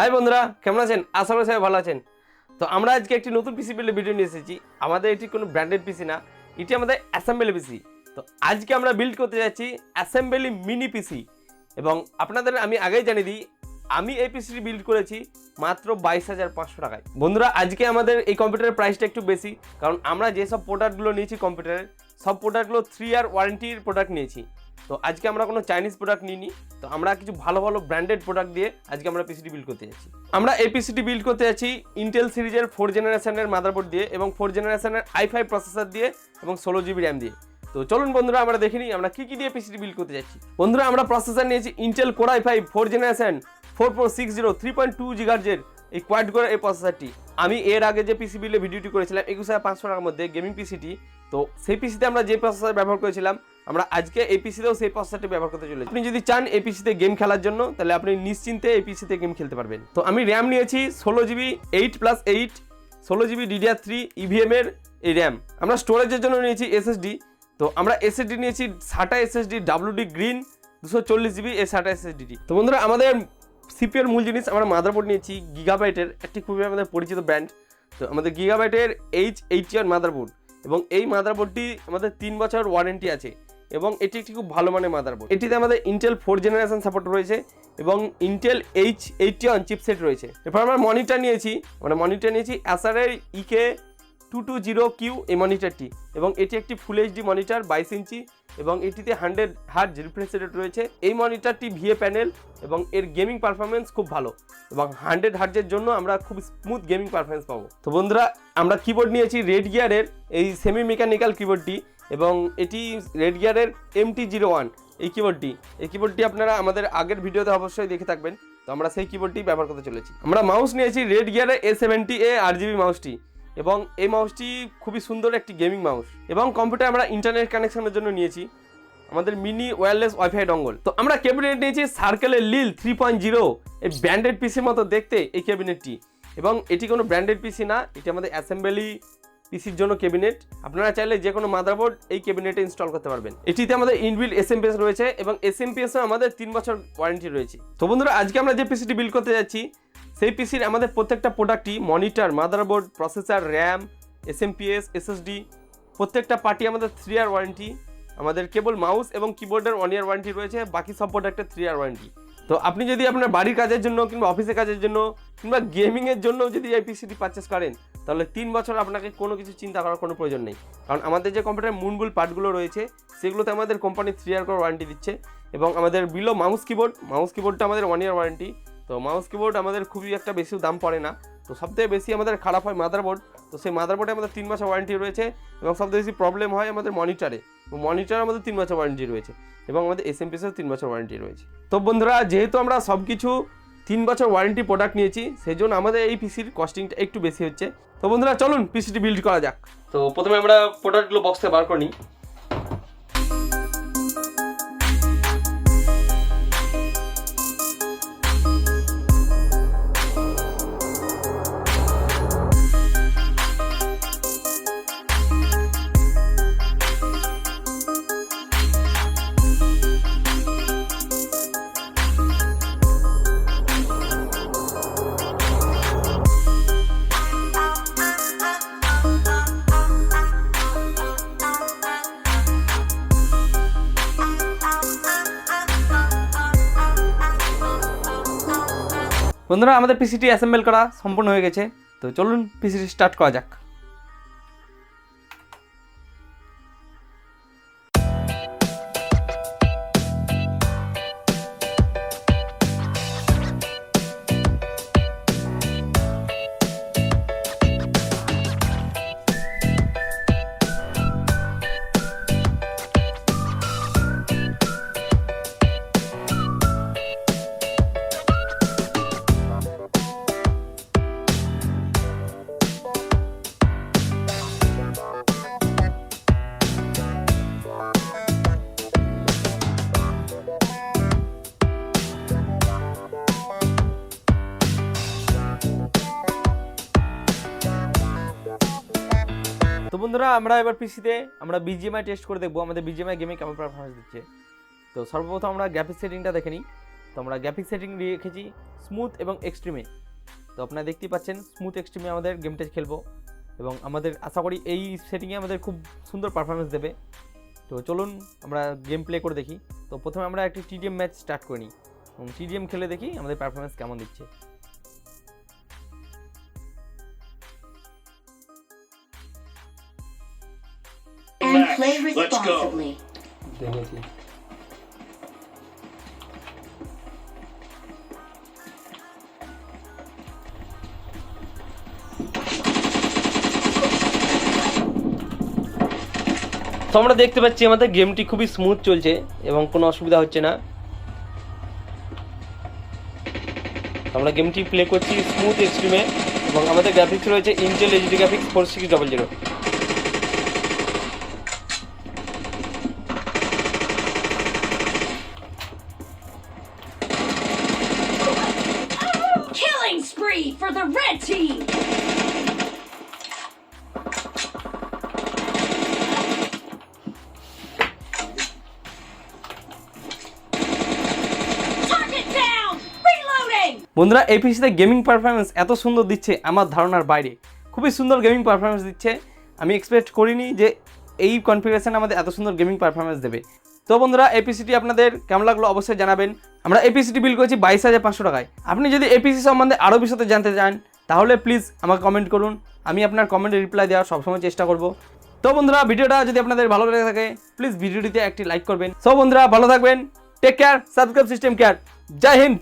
High বন্ধুরা, কেমন আছেন? আশা করি সবাই ভালো আছেন। তো আমরা আজকে একটি নতুন পিসি বিল্ডের ভিডিও নিয়ে এসেছি। আমাদের এটি কোনো ব্র্যান্ডেড পিসি না, এটি আমাদের অ্যাসেম্বলি পিসি। তো আজকে আমরা বিল্ড করতে যাচ্ছি অ্যাসেম্বলি মিনি পিসি। এবং আপনাদের আমি আগেই জানিয়ে দিই, আমি এই পিসিটি বিল্ড করেছি মাত্র 22,500 টাকায়। বন্ধুরা, আজকে আমাদের এই কম্পিউটারের প্রাইসটা একটু বেশি, কারণ আমরা যেসব প্রোডাক্টগুলো নিয়েছি কম্পিউটারের সব প্রোডাক্টগুলো 3 ইয়ার ওয়ারেন্টির প্রোডাক্ট নিয়েছি। তো আজকে আমরা কোনো চাইনিজ প্রোডাক্ট নিইনি, তো আমরা কিছু ভালো ভালো ব্র্যান্ডেড প্রোডাক্ট দিয়ে আজকে আমরা পিসিটি বিল্ড করতে যাচ্ছি। আমরা এই পিসিটি বিল্ড করতে যাচ্ছি ইন্টেল সিরিজের 4 জেনারেশনের মাদারবোর্ড দিয়ে এবং 4 জেনারেশনের i5 প্রসেসর দিয়ে এবং 16 জিবি র্যাম দিয়ে। তো চলুন বন্ধুরা, আমরা দেখে নিই আমরা কি দিয়ে পিসিটি বিল্ড করতে যাচ্ছি। বন্ধুরা, আমরা প্রসেসর নিয়েছি Intel core i5 4 generation 4460 3.2 GHz এই কোয়াড কোর এই প্রসেসরটি। আমি এর আগে যে পিসি বিল্ডের ভিডিওটি করেছিলাম 21,500 টাকার মধ্যে গেমিং পিসিটি, তো সেই পিসিতে আমরা যে প্রসেসর ব্যবহার করেছিলাম আমরা আজকে এই পিসিতেও সেই প্রসেসরটি ব্যবহার করতে চলেছি। আপনি যদি চান এই পিসিতে গেম খেলার জন্য, তাহলে আপনি নিশ্চিন্তে এই পিসিতে গেম খেলতে পারবেন। তো আমি র্যাম নিয়েছি 16 জিবি 8+8 16 জিবি DDR3 EVM এর এই র্যাম। আমরা স্টোরেজের জন্য নিয়েছি SSD। তো আমরা SSD নিয়েছি SATA SSD WD green 240 GB এই SATA SSD। তো বন্ধুরা, আমাদের সিপিইউ এর মূল জিনিস আমরা মাদারবোর্ড নিয়েছি গিগাবাইটের, একটি খুবই আমাদের পরিচিত ব্র্যান্ড। তো আমাদের গিগাবাইটের H81 মাদারবোর্ড, এবং এই মাদারবোর্ডটি আমাদের 3 বছর ওয়ারেন্টি আছে এবং এটি একটি খুব ভালো মানের মাদারবোর্ড। এটিতে আমাদের ইন্টেল 4 জেনারেশন সাপোর্ট রয়েছে এবং ইন্টেল H81 চিপসেট রয়েছে। এরপর আমরা মনিটর নিয়েছি, ACER এর EK220Q এই মনিটরটি, এবং এটি একটি ফুল HD মনিটর 22 ইঞ্চি এবং এটিতে 100 হার্জ রিফ্রেশ রেট রয়েছে। এই মনিটরটি VA প্যানেল এবং এর গেমিং পারফরমেন্স খুব ভালো এবং 100 হার্জের জন্য আমরা খুব স্মুথ গেমিং পারফরমেন্স পাবো। তো বন্ধুরা, আমরা কিবোর্ড নিয়েছি রেডগিয়ারের এই সেমি মেকানিক্যাল কিবোর্ডটি, এবং এটি রেডগিয়ারের MT01 এই কিবোর্ডটি আপনারা আমাদের আগের ভিডিওতে অবশ্যই দেখে থাকবেন। তো আমরা সেই কিবোর্ডটি ব্যবহার করতে চলেছি। আমরা মাউস নিয়েছি রেডগিয়ারের A70A RGB মাউসটি, এবং এই মাউসটি খুবই সুন্দর একটি গেমিং মাউস। এবং কম্পিউটার আমরা ইন্টারনেট কানেকশনের জন্য নিয়েছি আমাদের মিনি ওয়্যারলেস ওয়াইফাই ডঙ্গল। তো আমরা ক্যাবিনেট নিয়েছি সার্কেলের লিল 3.0 এই ব্র্যান্ডেড পিসির মতো দেখতে এই ক্যাবিনেটটি, এবং এটি কোনো ব্র্যান্ডেড পিসি না, এটি আমাদের অ্যাসেম্বলি পিসির জন্য ক্যাবিনেট। আপনারা চাইলে যে কোনো মাদারবোর্ড এই ক্যাবিনেটে ইনস্টল করতে পারবেন। এটিতে আমাদের ইনবিল্ট SMPS রয়েছে এবং SMPS এ আমাদের 3 বছর ওয়ারেন্টি রয়েছে। তো বন্ধুরা, আজকে আমরা যে পিসিটি বিল্ড করতে যাচ্ছি সেই পিসির আমাদের প্রত্যেকটা প্রোডাক্টই monitor, motherboard, processor, RAM, SMPS, SSD প্রত্যেকটা পার্টি আমাদের 3 ইয়ার ওয়ারেন্টি। আমাদের কেবল মাউস এবং কিবোর্ডের 1 ইয়ার ওয়ারেন্টি রয়েছে, বাকি সব প্রোডাক্টের 3 ইয়ার ওয়ারেন্টি। তো আপনি যদি আপনার বাড়ির কাজের জন্য কিংবা অফিসের কাজের জন্য কিংবা গেমিংয়ের জন্য যদি এই পিসিটি পারচেস করেন, তাহলে 3 বছর আপনাকে কোনো কিছু চিন্তা করার কোনো প্রয়োজন নেই, কারণ আমাদের যে কম্পিউটারের মূল পার্টগুলো রয়েছে সেগুলোতে আমাদের কোম্পানি 3 ইয়ার করে ওয়ারেন্টি দিচ্ছে। এবং আমাদের বিলো মাউস কিবোর্ডটা আমাদের 1 ইয়ার ওয়ারেন্টি। তো মাউস কিবোর্ড আমাদের খুবই একটা বেশি দাম পড়ে না। তো সবথেকে বেশি আমাদের খারাপ হয় মাদারবোর্ড, তো সেই মাদারবোর্ডে আমাদের 3 বছর ওয়ারেন্টি রয়েছে। এবং সবথেকে বেশি প্রবলেম হয় আমাদের মনিটরে আমাদের 3 বছর ওয়ারেন্টি রয়েছে, এবং আমাদের SMPSেও 3 বছর ওয়ারেন্টি রয়েছে। তো বন্ধুরা, যেহেতু আমরা সব কিছু 3 বছর ওয়ারেন্টি প্রোডাক্ট নিয়েছি, সেই জন্য আমাদের এই পিসির কস্টিংটা একটু বেশি হচ্ছে। তো বন্ধুরা, চলুন পিসিটি বিল্ড করা যাক। তো প্রথমে আমরা প্রোডাক্টগুলো বক্স থেকে বার করে নিই। বন্ধুরা, আমাদের পিসিটি অ্যাসেম্বল করা সম্পূর্ণ হয়ে গেছে। তো চলুন পিসিটি স্টার্ট করা যাক। তো বন্ধুরা, আমরা এবার পিসিতে আমরা BGMI টেস্ট করে দেখবো আমাদের BGMI গেমে কেমন পারফরমেন্স দিচ্ছে। তো সর্বপ্রথম আমরা গ্রাফিক্স সেটিংটা দেখে নিই। তো আমরা গ্রাফিক্স সেটিং রেখেছি স্মুথ এবং এক্সট্রিমে। তো আপনারা দেখতেই পাচ্ছেন স্মুথ এক্সট্রিমে আমাদের গেমটা খেলবো এবং আমাদের আশা করি এই সেটিংয়ে আমাদের খুব সুন্দর পারফরমেন্স দেবে। তো চলুন আমরা গেম প্লে করে দেখি। তো প্রথমে আমরা একটি টিডিএম ম্যাচ স্টার্ট করে নিই এবং টিডিএম খেলে দেখি আমাদের পারফরমেন্স কেমন দিচ্ছে। And play responsibly. দেখেছি তো আমরা দেখতে পাচ্ছি আমাদের গেমটি খুবই স্মুথ চলছে এবং কোনো অসুবিধা হচ্ছে না। আমরা গেমটি প্লে করছি স্মুথ এক্সট্রিমে এবং আমাদের গ্রাফিক্স রয়েছে Intel HD graphics 4600। Killing spree for the red team. বন্ধুরা এই পিসিতে গেমিং পারফরমেন্স এত সুন্দর দিচ্ছে আমার ধারণার বাইরে, খুবই সুন্দর গেমিং পারফরমেন্স দিচ্ছে। আমি এক্সপেক্ট করিনি যে এই কনফিগারেশন আমাদের এত সুন্দর গেমিং পারফরমেন্স দেবে। তো বন্ধুরা এই পিসিটি আপনাদের কেমন লাগলো অবশ্যই জানাবেন। আমরা এই পিসিটি বিল করেছি 22,500 টাকায়। আপনি যদি এই পিসি সম্বন্ধে আরও বিশদে জানতে চান তাহলে প্লিজ আমাকে কমেন্ট করুন, আমি আপনার কমেন্টে রিপ্লাই দেওয়ার সবসময় চেষ্টা করব। তো বন্ধুরা ভিডিওটা যদি আপনাদের ভালো লেগে থাকে প্লিজ ভিডিওটিতে একটি লাইক করবেন। সো বন্ধুরা ভালো থাকবেন, take care, subscribe system care, Jai Hind.